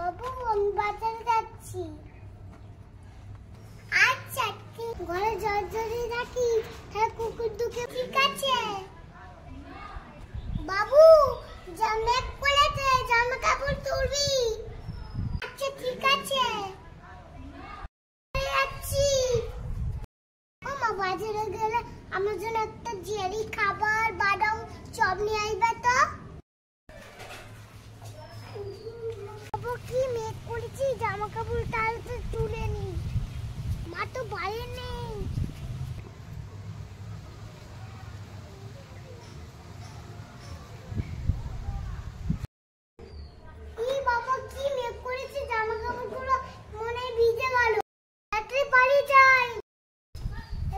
বাবু আমি বাজারে যাচ্ছি। আচ্ছা ঘরে জল রাখি, হ্যাঁ কুকুর দুকে ঠিক আছে। বাবু মেঘ পড়েছে, জামা কাপড় তুলবি? আচ্ছা ঠিক আছে যাচ্ছি। মা বাজারে গেলে আমার জন্য একটা জেরি খাবার বাদাম চপ নিয়ে আইবে তো। বাবু কি মেঘ করেছি, জামা কাপড় তাড়াতাড়ি তুলে নি, মা তো বাইরে নেই। বাবা কি মেঘ করেছি, জামা কাপড়গুলো মনে ভিজে গেল, রাত্রে বাড়ি যাই।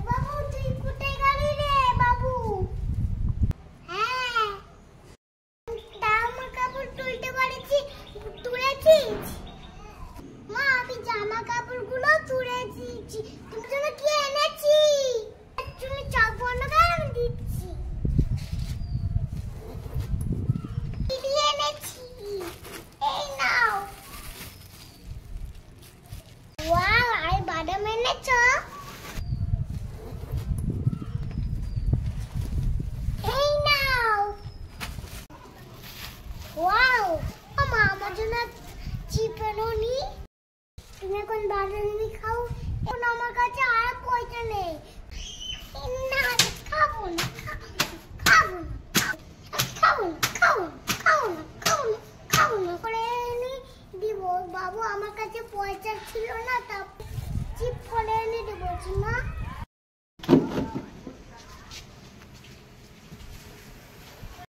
বাবু তুই কোথায় গেলি রে বাবু? হ্যাঁ জামা কাপড় তুলতে পারছি, তুলেছিস? মা আমি জামা কাপড়গুলো তুলেছি, তুমি জন্য কি এনেছি? তুমি চপ বানাবে, আমি দিচ্ছি। কি দিয়ে এনেছি? এই নাও। ওয়াও আই বাদাম এনেছো? এই নাও। ওয়াও মা আমার জন্য চিপেনোনি, তুমি এখন বাদামি খাও। এখন আমার কাছে আর পয়সা নেই, না খাবো না, খাবো না, খাবো না, খাবো না, খাবো না, খাবো না, খাবো না করে এনে দিব। বাবু আমার কাছে পয়সা ছিল না, তা চিপ করে এনে দেবো। মা